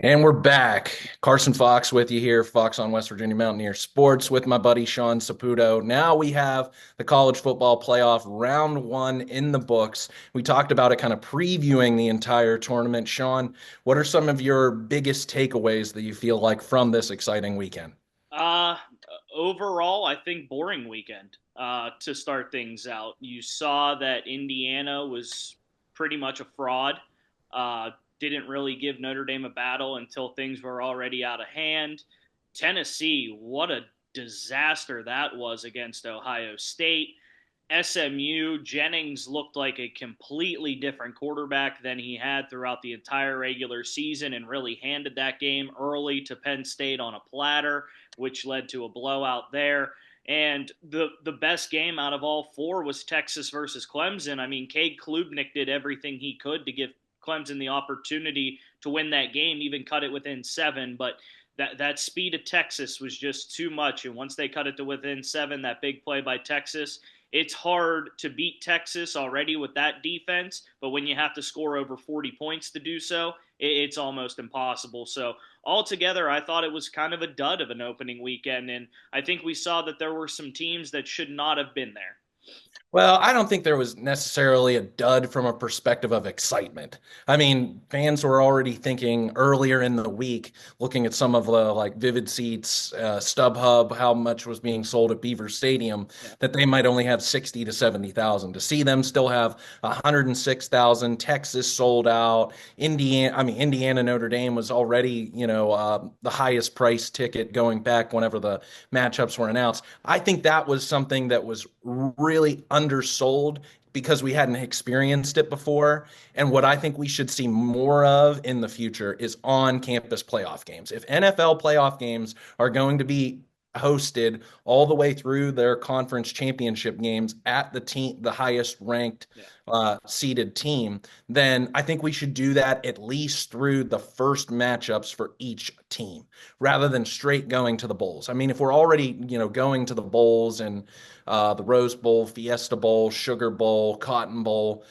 And we're back. Carson Fox with you here, Fox on West Virginia Mountaineer Sports with my buddy Sean Saputo. Now we have the college football playoff round one in the books. We talked about it kind of previewing the entire tournament. Sean, what are some of your biggest takeaways that you feel like from this exciting weekend? Uh, Overall, I think boring weekend. To start things out, you saw that Indiana was pretty much a fraud. Uh, didn't really give Notre Dame a battle until things were already out of hand. Tennessee, what a disaster that was against Ohio State. SMU, Jennings looked like a completely different quarterback than he had throughout the entire regular season and really handed that game early to Penn State on a platter, which led to a blowout there. And the best game out of all four was Texas versus Clemson. I mean, Cade Klubnik did everything he could to give Clemson the opportunity to win that game, even cut it within seven. But that speed of Texas was just too much. And once they cut it to within seven, that big play by Texas, it's hard to beat Texas already with that defense, but when you have to score over 40 points to do so, it's almost impossible. So, altogether, I thought it was kind of a dud of an opening weekend, and I think we saw that there were some teams that should not have been there. Well, I don't think there was necessarily a dud from a perspective of excitement. I mean, fans were already thinking earlier in the week, looking at some of the like Vivid Seats, StubHub, how much was being sold at Beaver Stadium, Yeah. that they might only have 60 to 70,000. To see them still have 106,000, Texas sold out, Indiana Notre Dame was already, the highest price ticket going back whenever the matchups were announced. I think that was something that was really undersold because we hadn't experienced it before. And what I think we should see more of in the future is on campus playoff games. If NFL playoff games are going to be hosted all the way through their conference championship games at the highest ranked Yeah. seeded team, then I think we should do that at least through the first matchups for each team rather than straight going to the bowls. I mean, if we're already, going to the bowls and the Rose Bowl, Fiesta Bowl, Sugar Bowl, Cotton Bowl,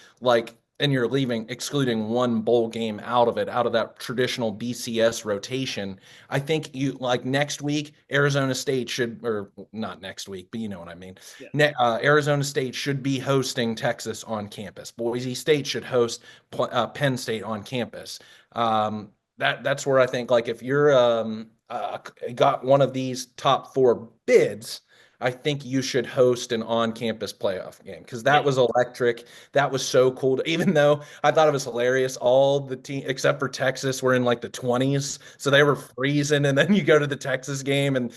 and you're excluding one bowl game out of it, out of that traditional BCS rotation. I think you like next week, Arizona State should, or not next week, but you know what I mean. Yeah. Arizona State should be hosting Texas on campus. Boise State should host Penn State on campus. That's where I think like if you're got one of these top four bids, I think you should host an on-campus playoff game because Yeah. that was electric. That was so cool. Even though I thought it was hilarious, all the team except for Texas were in like the 20s, so they were freezing. And then you go to the Texas game, and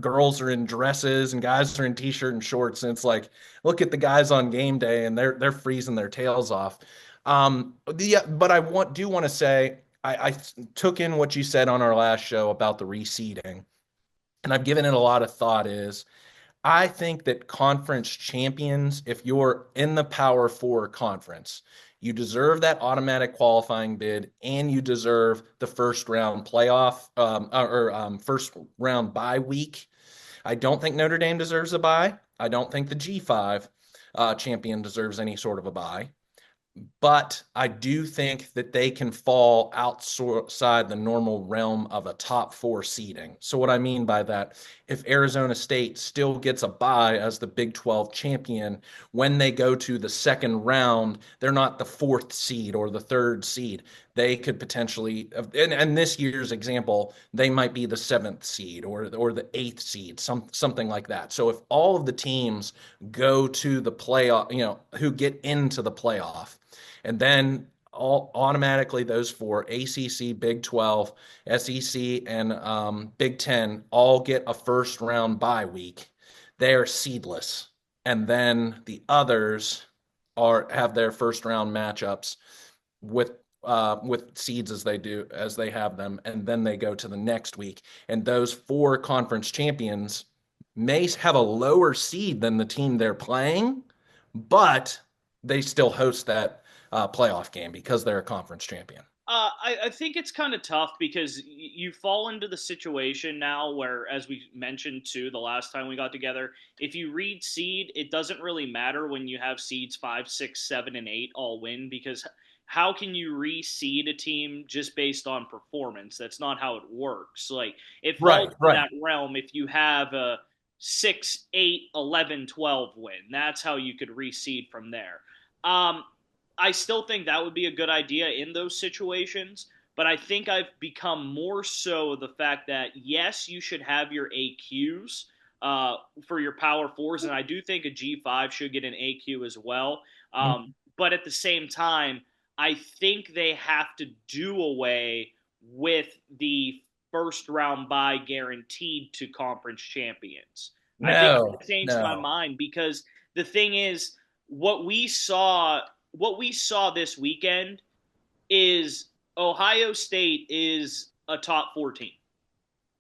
girls are in dresses and guys are in t-shirt and shorts, and it's like, look at the guys on game day, and they're freezing their tails off. But do want to say I took in what you said on our last show about the reseeding, and I've given it a lot of thought. I think that conference champions, if you're in the Power Four conference, you deserve that automatic qualifying bid and you deserve the first round playoff first round bye week. I don't think Notre Dame deserves a bye. I don't think the G5 champion deserves any sort of a bye, but I do think that they can fall outside the normal realm of a top four seeding. So, what I mean by that, if Arizona State still gets a bye as the Big 12 champion, when they go to the second round, they're not the fourth seed or the third seed. They could potentially, and this year's example, they might be the seventh seed or the eighth seed, something like that. So, if all of the teams go to the playoff, who get into the playoff, and then all automatically those four ACC, Big 12, SEC, and Big 10 all get a first round bye week. They are seedless, and then the others are have their first round matchups with with seeds as they have them, and then they go to the next week. And those four conference champions may have a lower seed than the team they're playing, but they still host that playoff game because they're a conference champion. I think it's kind of tough because you fall into the situation now where, as we mentioned too, the last time we got together, if you read seed, it doesn't really matter when you have seeds five, six, seven, and eight all win because how can you reseed a team just based on performance? That's not how it works. Like it falls Right, in right. that realm if you have a 6, 8, 11, 12 win. That's how you could reseed from there. Um, I still think that would be a good idea in those situations, but I think I've become more so the fact that yes, you should have your AQs uh, for your power fours, and I do think a G5 should get an AQ as well. Mhm. But at the same time, I think they have to do away with the first round bye guaranteed to conference champions. I think No, that changed my no. mind because the thing is, what we saw, what we saw this weekend is Ohio State is a top 14,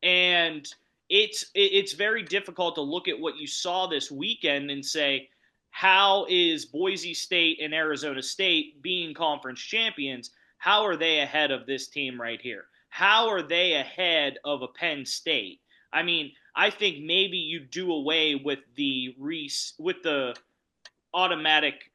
and it's very difficult to look at what you saw this weekend and say how is Boise State and Arizona State being conference champions, how are they ahead of this team right here, how are they ahead of a Penn State? I mean, I think maybe you do away with the automatic,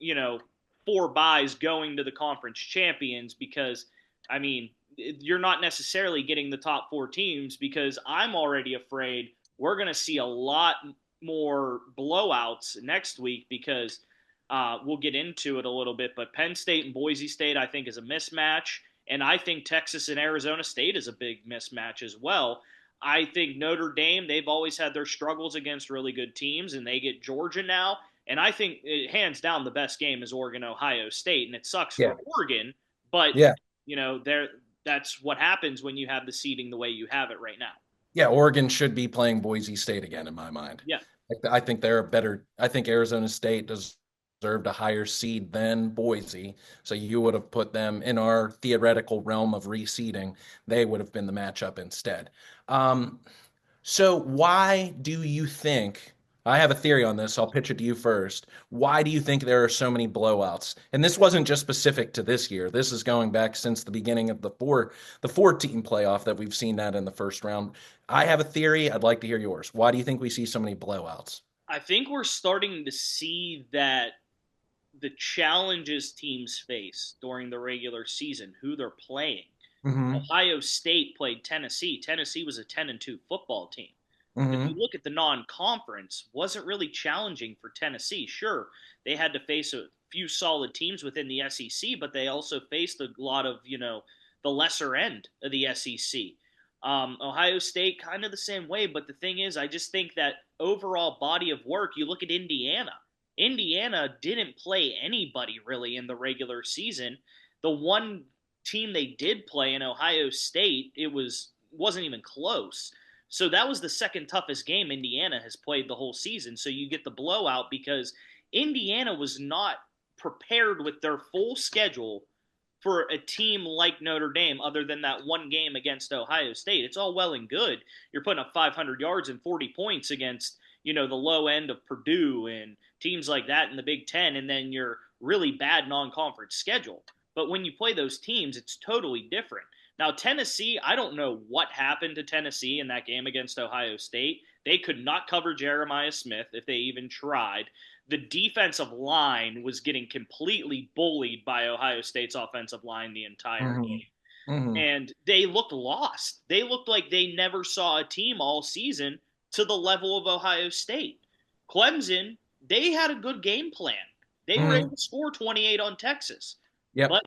four buys going to the conference champions because, I mean, you're not necessarily getting the top four teams because I'm already afraid we're going to see a lot more blowouts next week because we'll get into it a little bit. But Penn State and Boise State, I think, is a mismatch. And I think Texas and Arizona State is a big mismatch as well. I think Notre Dame, they've always had their struggles against really good teams, and they get Georgia now. And I think hands down the best game is Oregon Ohio State, and it sucks Yeah, for Oregon, but yeah, there that's what happens when you have the seeding the way you have it right now. yeah. Oregon should be playing Boise State again, in my mind. Yeah, I think they're a better. I think Arizona State deserved a higher seed than Boise. So you would have put them in our theoretical realm of reseeding. They would have been the matchup instead. Um, So why do you think, I have a theory on this, I'll pitch it to you first. Why do you think there are so many blowouts? And this wasn't just specific to this year. This is going back since the beginning of the four team playoff that we've seen that in the first round. I have a theory. I'd like to hear yours. Why do you think we see so many blowouts? I think we're starting to see that the challenges teams face during the regular season, who they're playing. Mm-hmm. Ohio State played Tennessee. Tennessee was a 10-2 football team. If you Mm-hmm. look at the non-conference, wasn't really challenging for Tennessee. Sure, they had to face a few solid teams within the SEC, but they also faced a lot of the lesser end of the SEC. Ohio State kind of the same way, but the thing is, I just think that overall body of work. You look at Indiana. Indiana didn't play anybody really in the regular season. The one team they did play in Ohio State, wasn't even close. So that was the second toughest game Indiana has played the whole season. So you get the blowout because Indiana was not prepared with their full schedule for a team like Notre Dame, other than that one game against Ohio State. It's all well and good. You're putting up 500 yards and 40 points against, the low end of Purdue and teams like that in the Big Ten, and then your really bad non conference schedule. But when you play those teams, it's totally different. Now, Tennessee, I don't know what happened to Tennessee in that game against Ohio State. They could not cover Jeremiah Smith if they even tried. The defensive line was getting completely bullied by Ohio State's offensive line the entire Mm-hmm. game. Mm-hmm. And they looked lost. They looked like they never saw a team all season to the level of Ohio State. Clemson, they had a good game plan. They were able Mm-hmm. to score 28 on Texas, Yep. but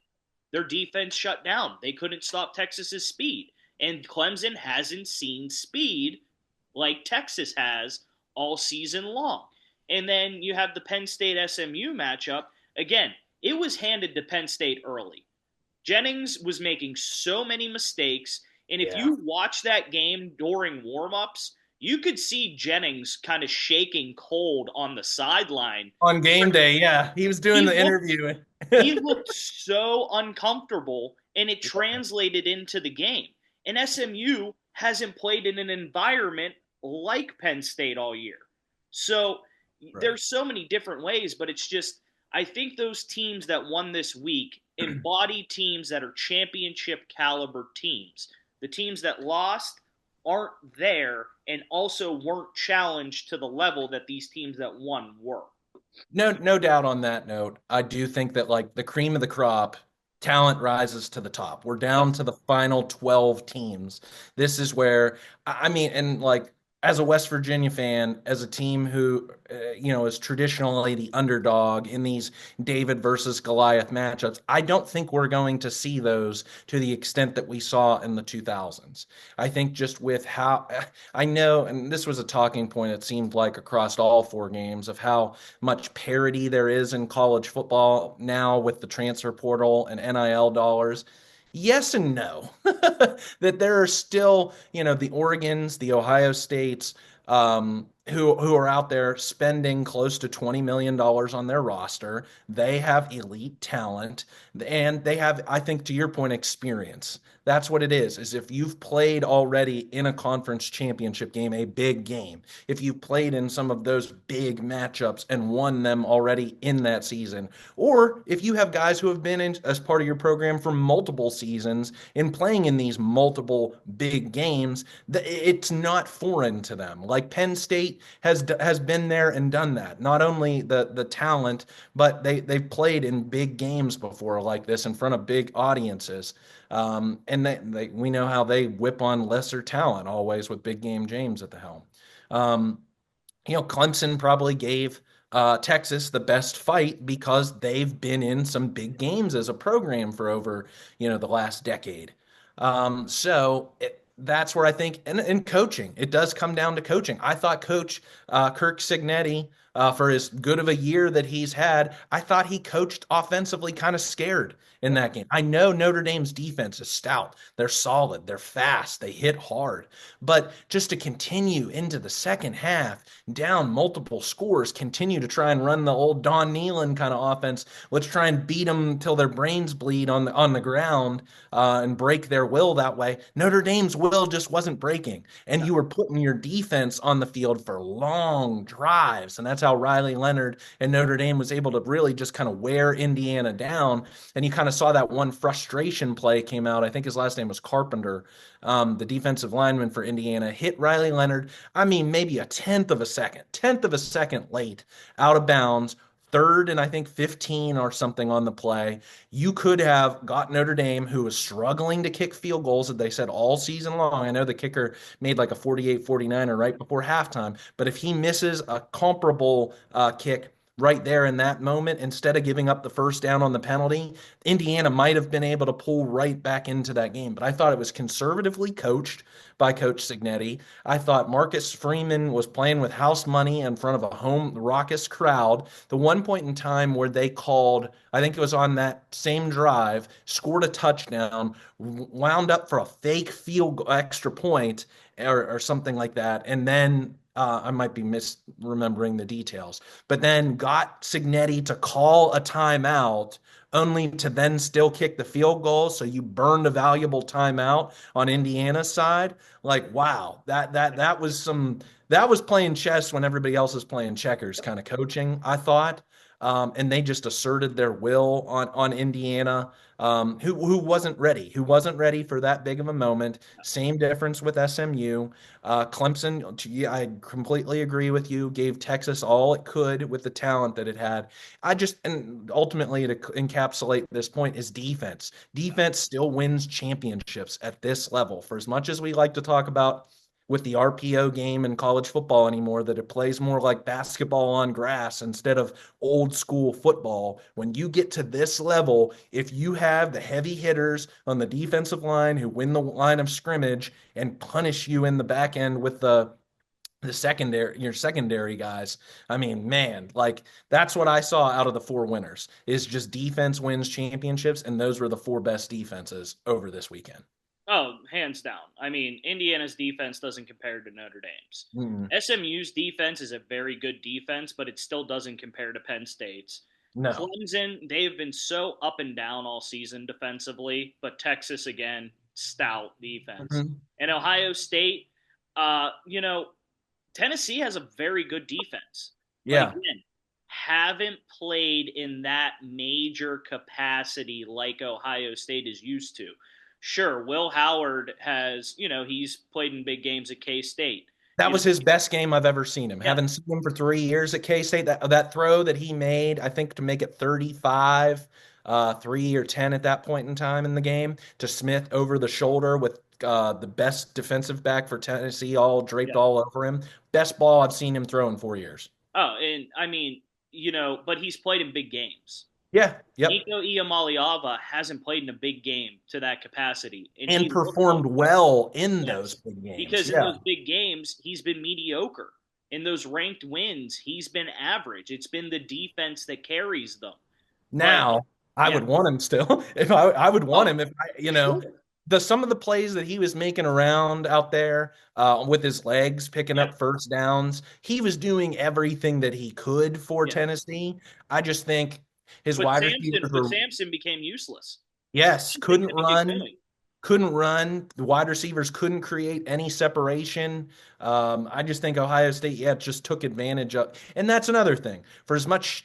their defense shut down. They couldn't stop Texas's speed. And Clemson hasn't seen speed like Texas has all season long. And then you have the Penn State SMU matchup. Again, it was handed to Penn State early. Jennings was making so many mistakes. And if Yeah. you watch that game during warmups, you could see Jennings kind of shaking cold on the sideline. On game day, yeah. He was doing He the looked interview. he looked so uncomfortable, and it translated into the game. And SMU hasn't played in an environment like Penn State all year. So Right. there's so many different ways, but it's just I think those teams that won this week embody teams that are championship caliber teams. The teams that lost aren't there and also weren't challenged to the level that these teams that won were. No, no doubt on that note. I do think that like the cream of the crop. talent rises to the top. We're Yep. down to the final 12 teams. This is where, I mean, and like as a West Virginia fan, as a team who, is traditionally the underdog in these David versus Goliath matchups, I don't think we're going to see those to the extent that we saw in the 2000s. I think just with how, I know, and this was a talking point, it seemed like across all four games of how much parity there is in college football now with the transfer portal and NIL dollars. Yes and no. That there are still, the Oregons, the Ohio States, who are out there spending close to $20 million on their roster. They have elite talent, and they have, I think, to your point, experience. That's what it is if you've played already in a conference championship game, a big game, if you've played in some of those big matchups and won them already in that season, or if you have guys who have been in as part of your program for multiple seasons and playing in these multiple big games, it's not foreign to them. Like Penn State has been there and done that. Not only the talent, but they've played in big games before like this in front of big audiences. And we know how they whip on lesser talent always with big game James at the helm. Um, Clemson probably gave Texas the best fight because they've been in some big games as a program for over, the last decade. That's where I think, and coaching, it does come down to coaching. I thought Coach Kirk Signetti, for as good of a year that he's had, I thought he coached offensively kind of scared in Yep. that game. I know Notre Dame's defense is stout. They're solid. They're fast. They hit hard. But just to continue into the second half, down multiple scores, continue to try and run the old Don Nealon kind of offense. Let's try and beat them till their brains bleed on the ground and break their will that way. Notre Dame's will just wasn't breaking, and No. you were putting your defense on the field for long drives, and that's how Riley Leonard and Notre Dame was able to really just kind of wear Indiana down. And you kind of saw that one frustration play came out. I think his last name was Carpenter, the defensive lineman for Indiana, hit Riley Leonard. I mean, maybe a tenth of a second late, out of bounds, third and I think 15 or something on the play. You could have got Notre Dame, who was struggling to kick field goals, that they said all season long. I know the kicker made like a 48-49 right before halftime, but if he misses a comparable kick right there in that moment, instead of giving up the first down on the penalty, Indiana might have been able to pull right back into that game. But I thought it was conservatively coached by Coach Signetti. I thought Marcus Freeman was playing with house money in front of a home raucous crowd. The one point in time where they called, I think it was on that same drive, scored a touchdown, wound up for a fake field extra point or something like that, and then I might be misremembering the details, but then got Signetti to call a timeout only to then still kick the field goal. So you burned a valuable timeout on Indiana's side. Like, wow, that was playing chess when everybody else is playing checkers kind of coaching, I thought. And they just asserted their will on Indiana, who wasn't ready for that big of a moment. Same difference with SMU. Clemson, I completely agree with you, gave Texas all it could with the talent that it had. And ultimately to encapsulate this point is defense. Defense still wins championships at this level. For as much as we like to talk about with the RPO game in college football anymore, that it plays more like basketball on grass instead of old school football. When you get to this level, if you have the heavy hitters on the defensive line who win the line of scrimmage and punish you in the back end with the secondary, your secondary guys. I mean, man, like that's what I saw out of the four winners is just defense wins championships, and those were the four best defenses over this weekend. Oh, hands down. I mean, Indiana's defense doesn't compare to Notre Dame's. Mm, SMU's defense is a very good defense, but it still doesn't compare to Penn State's. no. Clemson, they've been so up and down all season defensively, but Texas, again, stout defense. Mhm. And Ohio State, uh, you know, Tennessee has a very good defense, but Yeah, again, haven't played in that major capacity like Ohio State is used to. Sure, Will Howard has, he's played in big games at K State. that You know, was his best game I've ever seen him. yeah, Having seen him for 3 years at K State, that throw that he made, I think to make it 35 three or 10 at that point in time in the game to Smith over the shoulder with the best defensive back for Tennessee all draped Yeah. all over him. Best ball I've seen him throw in 4 years. Oh, and I mean, but he's played in big games. Yeah, yep. Nico Iamaliava hasn't played in a big game to that capacity, and And he looked performed well in those yes, big games. because in Yeah. those big games he's been mediocre. In those ranked wins, he's been average. It's been the defense that carries them. But Now, I yeah, would want him still. If I would want oh, him if sure, the some of the plays that he was making around out there with his legs picking yeah, up first downs, he was doing everything that he could for yeah. Tennessee. I just think his But wide Samson, receivers but were Samson became useless. yes, I think the big point. couldn't run. The wide receivers couldn't create any separation. I just think Ohio State, yeah, just took advantage of, and that's another thing. For as much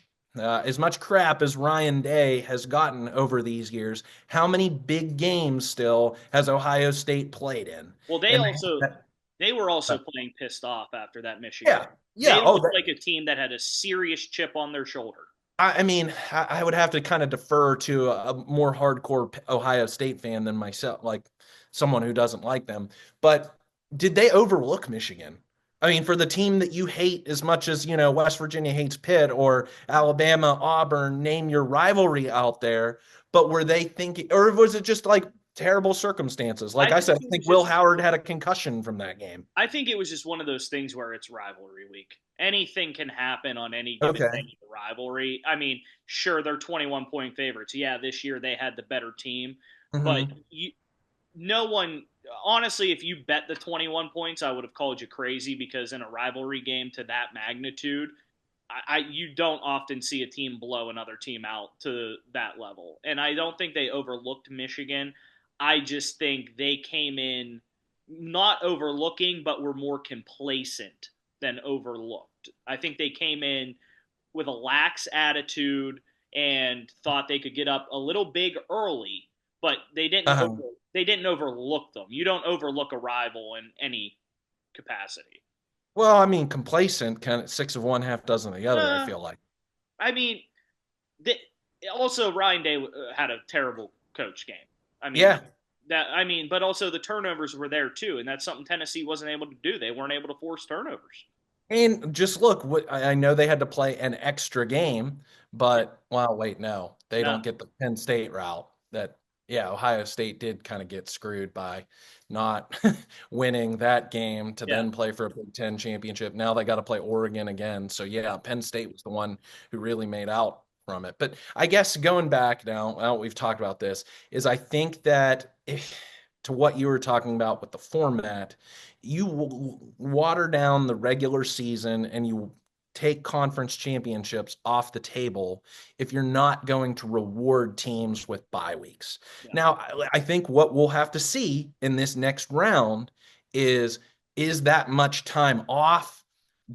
crap as Ryan Day has gotten over these years, how many big games still has Ohio State played in? Well, And they were also that, playing pissed off after that Michigan. yeah, They yeah. Oh, looked like a team that had a serious chip on their shoulder. I mean, I would have to kind of defer to a more hardcore Ohio State fan than myself, like someone who doesn't like them. But did they overlook Michigan? I mean, for the team that you hate as much as, West Virginia hates Pitt or Alabama, Auburn, name your rivalry out there. But were they thinking, or was it just like terrible circumstances? Like I I think said, I it think was Will just Howard had a concussion from that game. I think it was just one of those things where it's rivalry week. Anything can happen on any given day Okay. in the rivalry. I mean, sure, they're 21-point favorites. Yeah, this year they had the better team, but Hmm. no one, honestly, if you bet the 21 points, I would have called you crazy because in a rivalry game to that magnitude, you don't often see a team blow another team out to that level. And I don't think they overlooked Michigan. I just think they came in not overlooking, but were more complacent than overlooked. I think they came in with a lax attitude and thought they could get up a little big early, but Uh-huh. they didn't overlook them. You don't overlook a rival in any capacity. Well, I mean, complacent, kind of six of one, half dozen of the other, I Uh, feel like. I mean, they, also Ryan Day had a terrible coach game. I mean Yeah. but also the turnovers were there too, and that's something Tennessee wasn't able to do. They weren't able to force turnovers. And just look, what I know they had to play an extra game, Yeah, but well, wait, no, they no, don't get the Penn State route. That yeah, Ohio State did kind of get screwed by not winning that game to yeah, then play for a Big Ten championship. Now they got to play Oregon again. So yeah, Penn State was the one who really made out from it. But I guess going back now we've talked about this, is I think that to what you were talking about with the format, you water down the regular season and you take conference championships off the table if you're not going to reward teams with bye weeks. yeah. Now, I think what we'll have to see in this next round is that much time off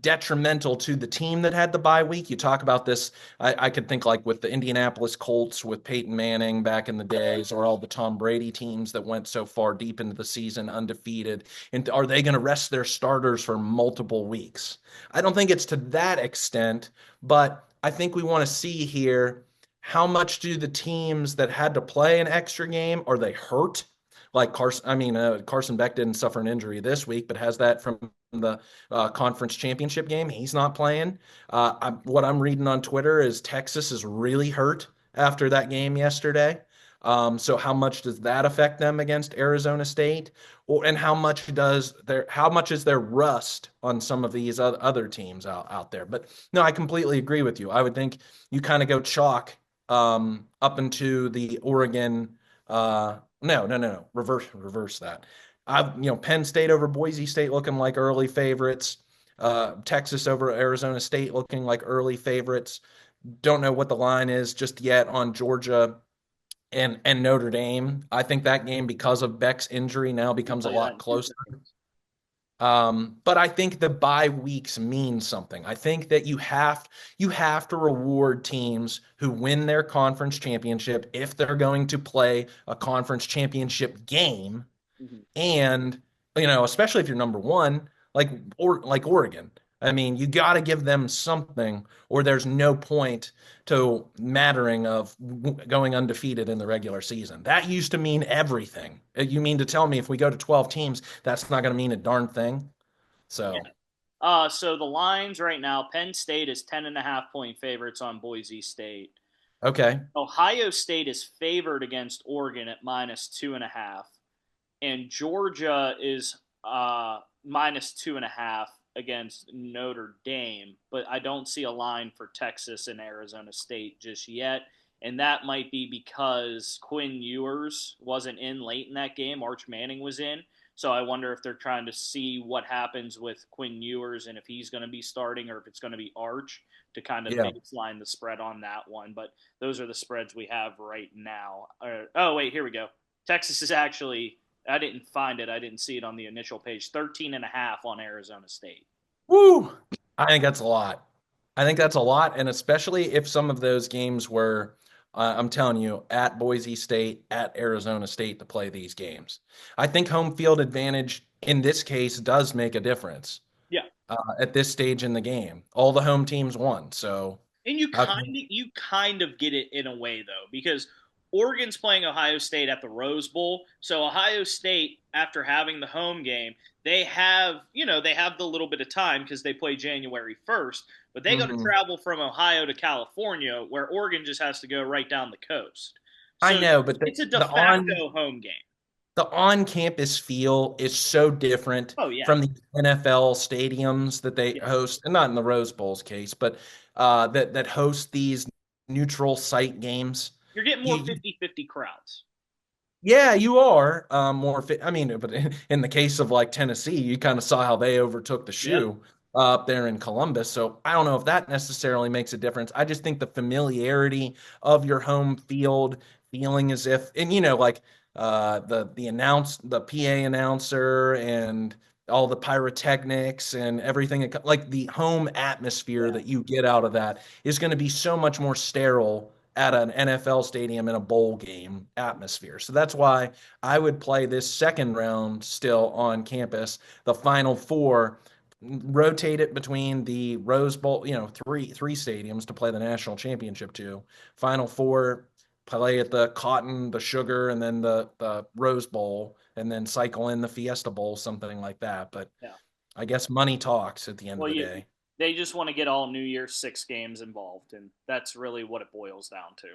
detrimental to the team that had the bye week? You talk about this. I could think like with the Indianapolis Colts with Peyton Manning back in the days, or all the Tom Brady teams that went so far deep into the season undefeated. And are they going to rest their starters for multiple weeks? I don't think it's to that extent, but I think we want to see here how much do the teams that had to play an extra game, are they hurt? Like Carson Beck didn't suffer an injury this week, but has that from the conference championship game. He's not playing. What I'm reading on Twitter is Texas is really hurt after that game yesterday. So how much does that affect them against Arizona State? And how much is their rust on some of these other teams out there? But no, I completely agree with you. I would think you kind of go chalk up into the Oregon. No. Reverse that. Penn State over Boise State looking like early favorites. Texas over Arizona State looking like early favorites. Don't know what the line is just yet on Georgia and Notre Dame. I think that game, because of Beck's injury, now You becomes a play that lot in 2 closer. seconds. But I think the bye weeks mean something. I think that you have to reward teams who win their conference championship if they're going to play a conference championship game, Mm-hmm. and especially if you're number one, like Oregon. I mean, you got to give them something, or there's no point to mattering of going undefeated in the regular season. That used to mean everything. You mean to tell me if we go to 12 teams, that's not going to mean a darn thing? Yeah. So, So the lines right now, Penn State is 10.5 point favorites on Boise State. okay. Ohio State is favored against Oregon at -2.5, and Georgia is -2.5 against Notre Dame. But I don't see a line for Texas and Arizona State just yet, and that might be because Quinn Ewers wasn't in late in that game. Arch Manning was in. So I wonder if they're trying to see what happens with Quinn Ewers and if he's going to be starting or if it's going to be Arch to kind of Yeah. baseline the spread on that one. But those are the spreads we have right now. Oh, wait, here we go. Texas is actually, I didn't find it. I didn't see it on the initial page. 13.5 on Arizona State. Woo! I think that's a lot. I think that's a lot. And especially if some of those games were, I'm telling you, at Boise State, at Arizona State to play these games. I think home field advantage in this case does make a difference Yeah. at this stage in the game. All the home teams won. So And how can, you kind of get it in a way though, because Oregon's playing Ohio State at the Rose Bowl. So Ohio State, after having the home game, they have the little bit of time because they play January 1st, but they got to mhm. travel from Ohio to California, where Oregon just has to go right down the coast. I So know, but it's a de the facto home game. on-campus feel is so different Oh yeah, from the NFL stadiums that they yeah. host, and not in the Rose Bowl's case, but that host these neutral site games. You're getting more You 50-50 crowds. yeah, you are more fit. I mean, but in the case of like Tennessee, you kind of saw how they overtook the Yep. shoe up there in Columbus. So I don't know if that necessarily makes a difference. I just think the familiarity of your home field, feeling as if, and like the PA announcer and all the pyrotechnics and everything, like the home atmosphere Yeah. that you get out of that is going to be so much more sterile at an NFL stadium in a bowl game atmosphere. So that's why I would play this second round still on campus, the final four, rotate it between the Rose Bowl, three stadiums to play the national championship to. Final four play at the Cotton, the Sugar, and then the Rose Bowl, and then cycle in the Fiesta Bowl, something like that. But Yeah. I guess money talks at the end of Well, the day. they just want to get all New Year's Six games involved, and that's really what it boils down to.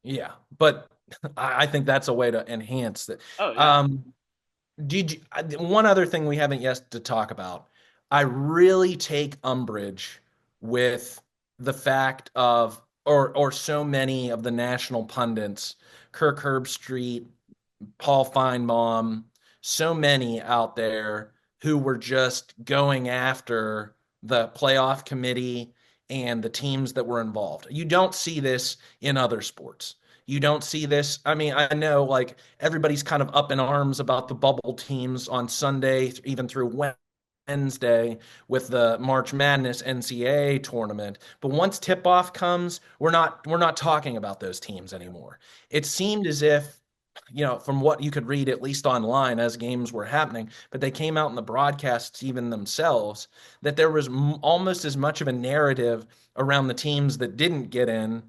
Yeah, but I think that's a way to enhance that. Oh yeah, Um, one other thing we haven't yet to talk about? I really take umbrage with the fact of, or so many of the national pundits, Kirk Herbstreit, Paul Feinbaum, so many out there who were just going after the playoff committee and the teams that were involved. You don't see this in other sports. You don't see this. I mean, I know like everybody's kind of up in arms about the bubble teams on Sunday, even through Wednesday with the March Madness NCAA tournament. But once tip-off comes, we're not talking about those teams anymore. It seemed as if from what you could read, at least online as games were happening, but they came out in the broadcasts even themselves, that there was almost as much of a narrative around the teams that didn't get in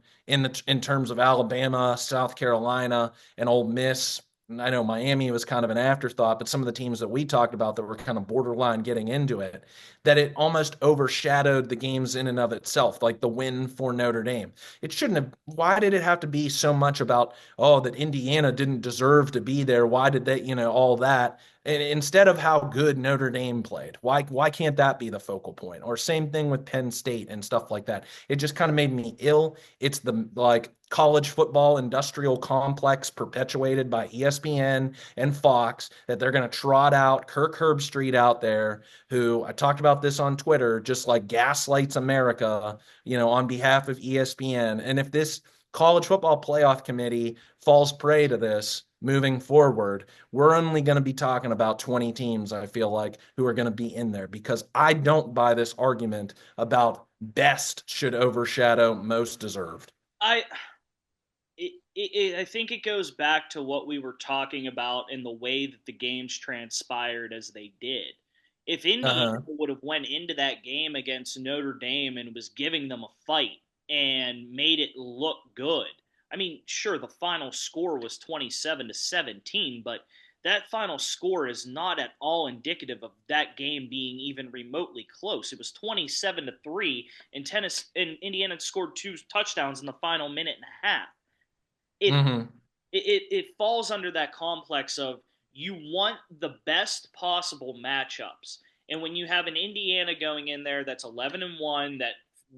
terms of Alabama, South Carolina, and Ole Miss. And I know Miami was kind of an afterthought, but some of the teams that we talked about that were kind of borderline getting into it, that it almost overshadowed the games in and of itself, like the win for Notre Dame. It shouldn't have. Why did it have to be so much about, oh, that Indiana didn't deserve to be there? Why did they, all that? And instead of how good Notre Dame played, why can't that be the focal point? Or same thing with Penn State and stuff like that. It just kind of made me ill. It's the like college football industrial complex perpetuated by ESPN and Fox that they're going to trot out Kirk Herbstreit out there, who I talked about this on Twitter, just like gaslights America, on behalf of ESPN. And if this college football playoff committee falls prey to this moving forward, we're only going to be talking about 20 teams, I feel like, who are going to be in there, because I don't buy this argument about best should overshadow most deserved. I I think it goes back to what we were talking about in the way that the games transpired as they did. If Indiana Uh-huh. would have went into that game against Notre Dame and was giving them a fight and made it look good. I mean, sure, the final score was 27-17, but that final score is not at all indicative of that game being even remotely close. It was 27-3, and Indiana scored two touchdowns in the final minute and a half. It Mm-hmm. it falls under that complex of you want the best possible matchups. And when you have an Indiana going in there that's 11-1, that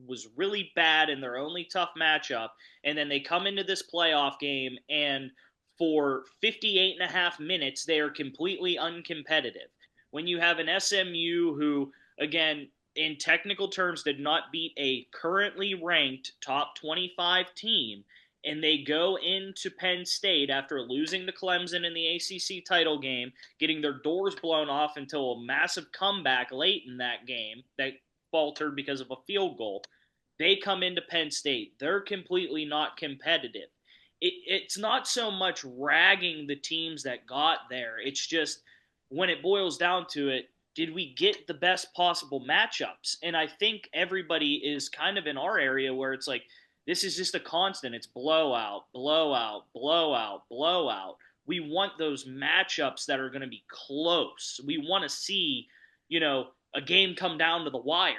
was really bad in their only tough matchup, and then they come into this playoff game and for 58 and a half minutes they are completely uncompetitive. When you have an SMU who, again, in technical terms did not beat a currently ranked top 25 team, and they go into Penn State after losing to Clemson in the ACC title game, getting their doors blown off until a massive comeback late in that game that faltered because of a field goal. They come into Penn State. They're completely not competitive. It's not so much ragging the teams that got there. It's just when it boils down to it, did we get the best possible matchups? And I think everybody is kind of in our area where it's like, this is just a constant. It's blowout, blowout, blowout, blowout. We want those matchups that are going to be close. We want to see, a game come down to the wire.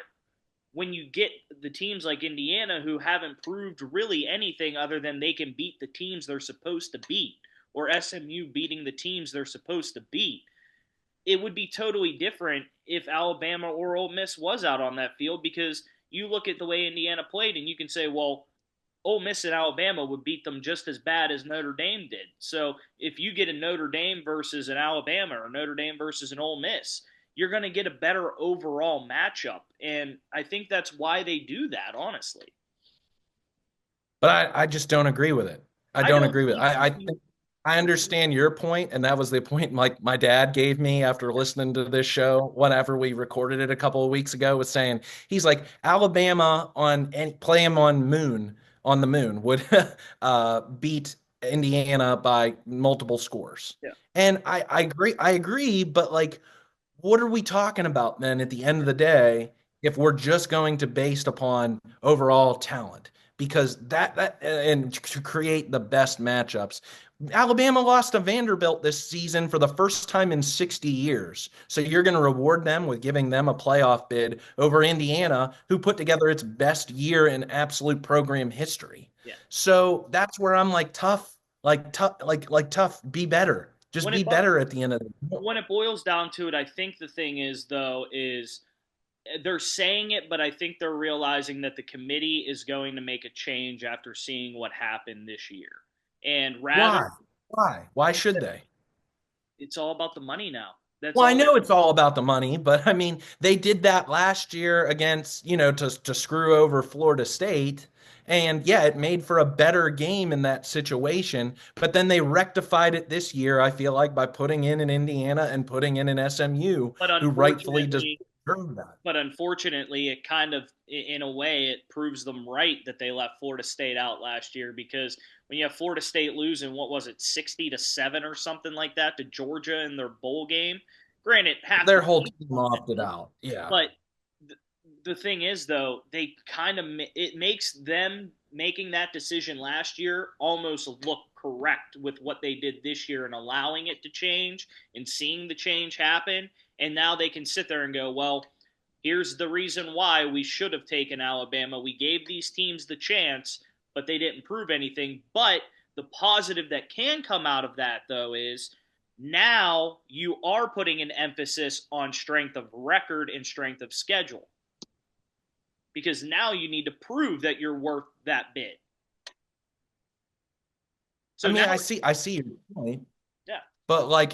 When you get the teams like Indiana who haven't proved really anything other than they can beat the teams they're supposed to beat, or SMU beating the teams they're supposed to beat, it would be totally different if Alabama or Ole Miss was out on that field, because you look at the way Indiana played and you can say, well, Ole Miss and Alabama would beat them just as bad as Notre Dame did. So if you get a Notre Dame versus an Alabama or Notre Dame versus an Ole Miss, you're going to get a better overall matchup. And I think that's why they do that, honestly. But I just don't agree with it. I I don't don't agree with it. think I you. think I understand your point, and that was the point like my dad gave me after listening to this show whenever we recorded it a couple of weeks ago, was saying he's like Alabama on and play him on the moon would beat Indiana by multiple scores. Yeah. And I agree, but like what are we talking about then at the end of the day if we're just going to based upon overall talent? Because that and to create the best matchups. Alabama lost to Vanderbilt this season for the first time in 60 years. So you're going to reward them with giving them a playoff bid over Indiana, who put together its best year in absolute program history. Yeah. So that's where I'm like tough, be better. Just When be it better at the end of the day. when it boils down to it, I think the thing is though is they're saying it, but I think they're realizing that the committee is going to make a change after seeing what happened this year. And rather, Why? Why? Why should they? it's all about the money now. That's Well, I all. know it's all about the money, but I mean, they did that last year against, to screw over Florida State. And yeah, it made for a better game in that situation. But then they rectified it this year, I feel like, by putting in an Indiana and putting in an SMU But who rightfully deserve unfortunately, that. it kind of, in a way, it proves them right that they left Florida State out last year, because when you have Florida State losing, what was it, 60-7 or something like that to Georgia in their bowl game? Granted, half the Their whole team team won it, opted out. Yeah. but the thing is, though, they kind of it makes them making that decision last year almost look correct with what they did this year and allowing it to change and seeing the change happen. And now they can sit there and go, well, here's the reason why we should have taken Alabama. We gave these teams the chance, but they didn't prove anything. But the positive that can come out of that, though, is now you are putting an emphasis on strength of record and strength of schedule, because now you need to prove that you're worth that bid. I So mean, now, I see your point. yeah. But like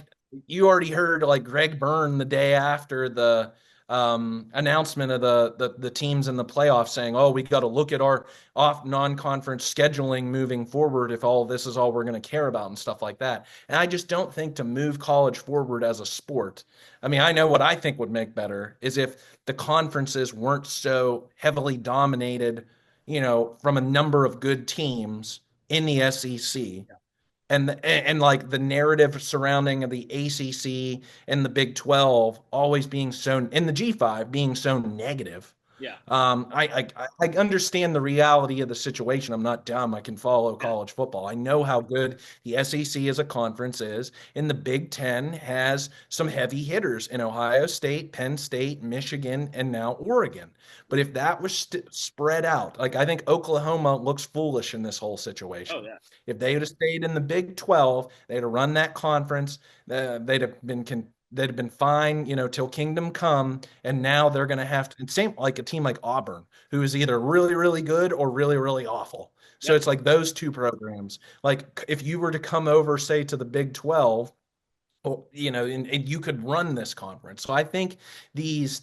you already heard like Greg Byrne the day after the announcement of the teams in the playoffs saying, "Oh, we got to look at our off non-conference scheduling moving forward if all this is all we're going to care about and stuff like that." And I just don't think to move college forward as a sport. I mean, I know what I think would make better is if the conferences weren't so heavily dominated, from a number of good teams in the SEC and like the narrative surrounding the ACC and the Big 12 always being so, in the G5 being so negative. Yeah. I understand the reality of the situation. I'm not dumb. I can follow Yeah. college football. I know how good the SEC as a conference is, and the Big Ten has some heavy hitters in Ohio State, Penn State, Michigan, and now Oregon. But if that was spread out, like I think Oklahoma looks foolish in this whole Oh situation. yeah. If they would have stayed in the Big 12, they'd have run that conference. They'd have been fine, till kingdom come. And now they're going to have to, same like a team like Auburn, who is either really, really good or really, really awful. So Yep. it's like those two programs. Like if you were to come over, say, to the Big 12, or, and you could run this conference. So I think these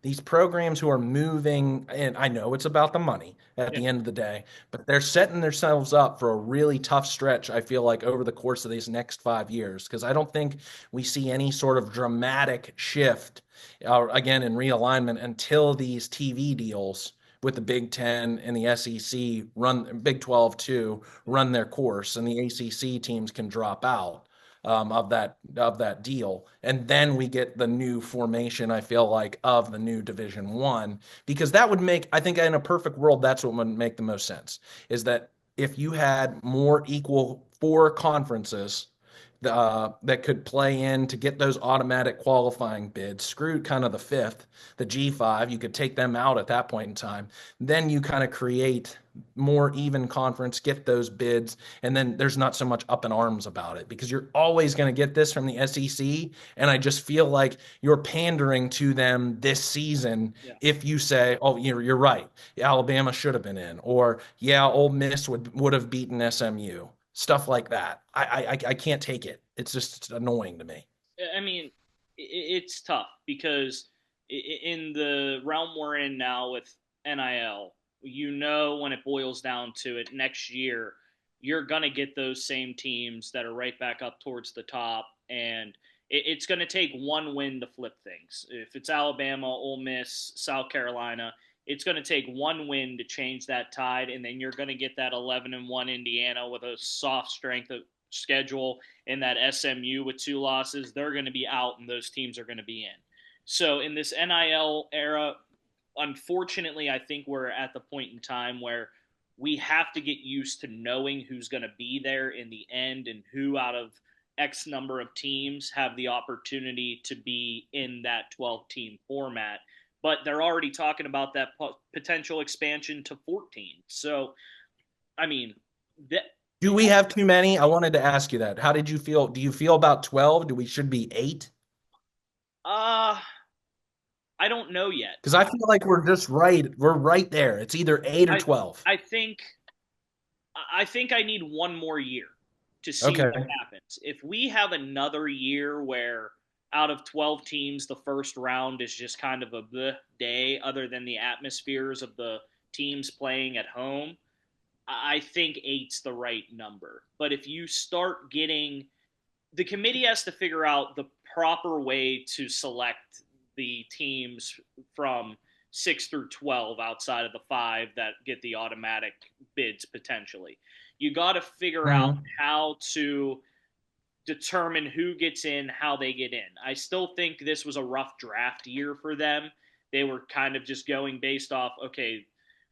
these programs who are moving, and I know it's about the money at Yeah. the end of the day, but they're setting themselves up for a really tough stretch, I feel like, over the course of these next 5 years, because I don't think we see any sort of dramatic shift, again, in realignment until these TV deals with the Big Ten and the SEC run, Big 12 too, run their course, and the ACC teams can drop out of that deal, and then we get the new formation. I feel like of the new Division One, because that would make, I think, in a perfect world, that's what would make the most sense. Is that if you had more equal four conferences that could play in to get those automatic qualifying bids. Screwed kind of the fifth, the G5. You could take them out at that point in time. Then you kind of create more even conference, get those bids, and then there's not so much up in arms about it because you're always going to get this from the SEC. And I just feel like you're pandering to them this season Yeah. if you say, "Oh, you're right, Alabama should have been in," or "Yeah, Ole Miss would have beaten SMU." Stuff like that. I can't take it. It's annoying to me. I mean, it's tough because in the realm we're in now with NIL, when it boils down to it, next year you're gonna get those same teams that are right back up towards the top, and it's going to take one win to flip things. If it's Alabama, Ole Miss, South Carolina, it's going to take one win to change that tide, and then you're going to get that 11-1 Indiana with a soft strength of schedule, and that SMU with two losses. They're going to be out, and those teams are going to be in. So in this NIL era, unfortunately, I think we're at the point in time where we have to get used to knowing who's going to be there in the end and who out of X number of teams have the opportunity to be in that 12 team format. But they're already talking about that potential expansion to 14. So, I mean, that, Do we have too many? I wanted to ask you that. How did you feel? Do you feel about 12? Do we should be eight? uh, I don't know yet. Because I feel like we're just right. We're right there. It's either eight or I 12. I think I need one more year to see what Okay. happens. If we have another year where out of 12 teams, the first round is just kind of a bleh day, other than the atmospheres of the teams playing at home, I think eight's the right number. But if you start getting, the committee has to figure out the proper way to select the teams from 6 through 12 outside of the five that get the automatic bids potentially. You got to figure out Mhm. how to determine who gets in, how they get in. I still think this was a rough draft year for them. They were kind of just going based off, okay,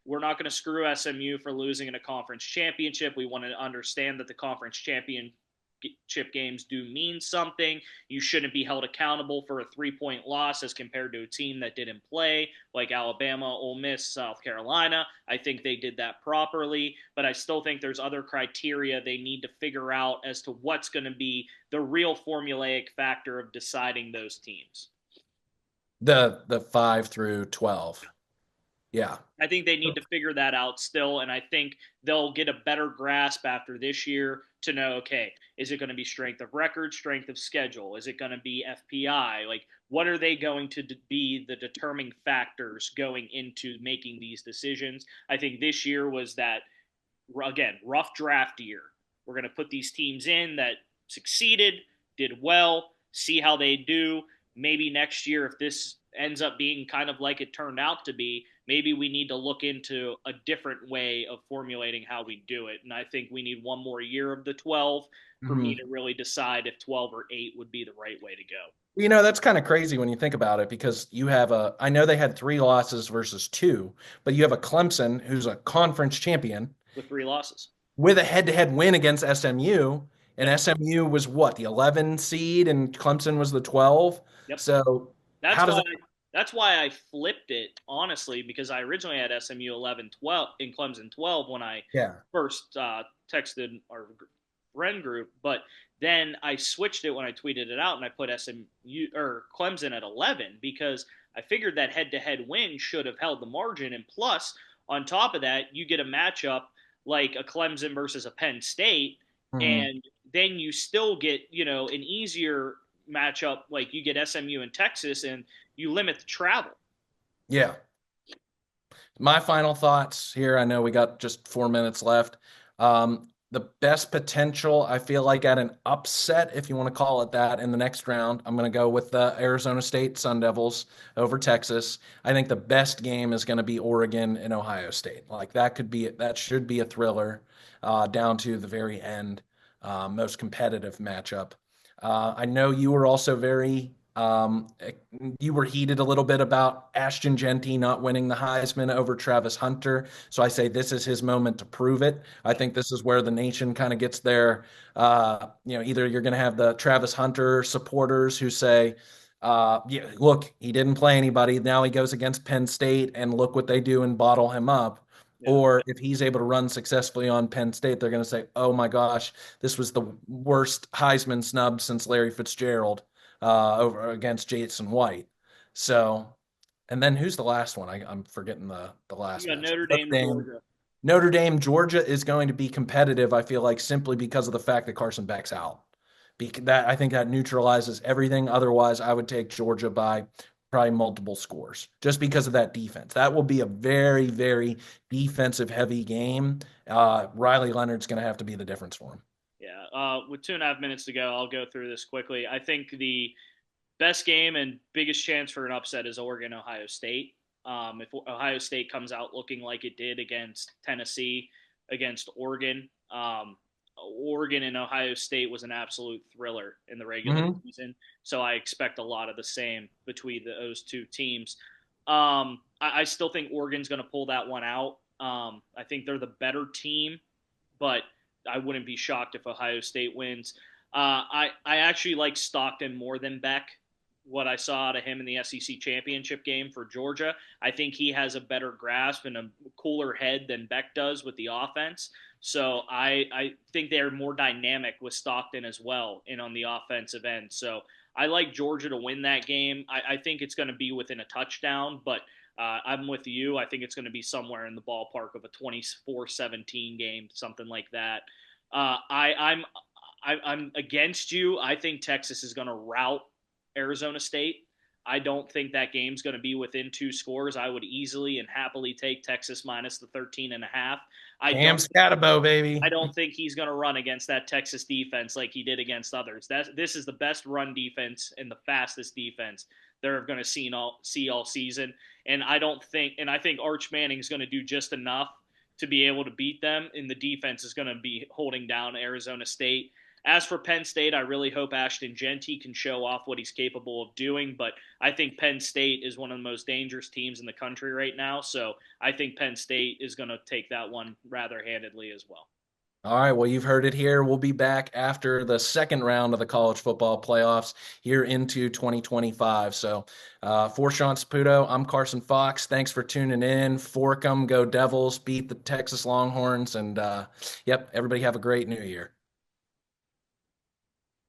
we're not going to screw SMU for losing in a conference championship. We want to understand that the conference championship games do mean something. You shouldn't be held accountable for a 3-point loss as compared to a team that didn't play, like Alabama, Ole Miss, South Carolina. I think they did that properly, but I still think there's other criteria they need to figure out as to what's going to be the real formulaic factor of deciding those teams. The 5 through 12. Yeah. I think they need to figure that out still, and I think they'll get a better grasp after this year to know, okay, is it going to be strength of record, strength of schedule? Is it going to be FPI? Like, what are they going to be the determining factors going into making these decisions? I think this year was that, again, rough draft year. We're going to put these teams in that succeeded, did well, see how they do. maybe next year, if this ends up being kind of like it turned out to be, maybe we need to look into a different way of formulating how we do it. And I think we need one more year of the 12 for me Mhm. to really decide if 12 or 8 would be the right way to go That's kind of crazy when you think about it because I know they had 3 losses versus two, but you have a Clemson who's a conference champion with 3 losses. with a head-to-head win against SMU, and Yep. SMU was what, the 11 seed and Clemson was the 12. Yep. So That's how does why that? that's why I flipped it honestly because I originally had SMU 11 12 in Clemson 12 when I Yeah. first texted our friend group, but then I switched it when I tweeted it out and I put SMU or Clemson at 11 because I figured that head-to-head win should have held the margin, and plus on top of that you get a matchup like a Clemson versus a Penn State, Mhm. and then you still get an easier matchup like you get SMU and Texas, and you limit the travel. Yeah. My final thoughts here. I know we got just 4 minutes left. The best potential, I feel like, at an upset, if you want to call it that, in the next round, I'm going to go with the Arizona State Sun Devils over Texas. I think the best game is going to be Oregon and Ohio State. Like that should be a thriller down to the very end, most competitive matchup. I know you were also you were heated a little bit about Ashton Genty not winning the Heisman over Travis Hunter. So I say this is his moment to prove it. I Yep. think this is where the nation kind of gets their, either you're going to have the Travis Hunter supporters who say, yeah, look, he didn't play anybody. Now he goes against Penn State and look what they do and bottle him up. Yeah. Or if he's able to run successfully on Penn State, they're going to say, oh my gosh, this was the worst Heisman snub since Larry Fitzgerald over against Jason White. So, and then who's the last one? I'm forgetting the last You got match. Notre Notre Dame, Dame. Georgia. Notre Dame, Georgia is going to be competitive. I feel like simply because of the fact that Carson Beck's out. That I think that neutralizes everything. Otherwise, I would take Georgia by probably multiple scores just because of that defense. That will be a very, very defensive heavy game. Riley Leonard's going to have to be the difference for him. Yeah. With 2.5 minutes to go, I'll go through this quickly. I think the best game and biggest chance for an upset is Oregon Ohio State. If Ohio State comes out looking like it did against Tennessee, against Oregon, Oregon and Ohio State was an absolute thriller in the regular Mm-hmm. season. So I expect a lot of the same between those two teams. I still think Oregon's going to pull that one out. I think they're the better team, but I wouldn't be shocked if Ohio State wins. I actually like Stockton more than Beck. What I saw out of him in the SEC championship game for Georgia, I think he has a better grasp and a cooler head than Beck does with the offense. So I think they're more dynamic with Stockton as well and on the offensive end. So I like Georgia to win that game. I think it's going to be within a touchdown, but I'm with you. I think it's going to be somewhere in the ballpark of a 24-17 game, something like that. Uh, I, I'm I'm against you. I think Texas is going to rout Arizona State. I don't think that game's going to be within 2 scores. I would easily and happily take Texas minus the 13 and a half. I Cam don't Scatabo, I baby. don't think he's going to run against that Texas defense like he did against others. This is the best run defense and the fastest defense they're going to see all season. And I think Arch Manning is going to do just enough to be able to beat them. And the defense is going to be holding down Arizona State. As for Penn State, I really hope Ashton Genty can show off what he's capable of doing. But I think Penn State is one of the most dangerous teams in the country right now. So I think Penn State is going to take that one rather handedly as well. All right, well, you've heard it here. We'll be back after the second round of the college football playoffs here into 2025. So, for Sean Saputo, I'm Carson Fox. Thanks for tuning in. Fork 'em, go Devils, beat the Texas Longhorns, and yep, everybody have a great new year.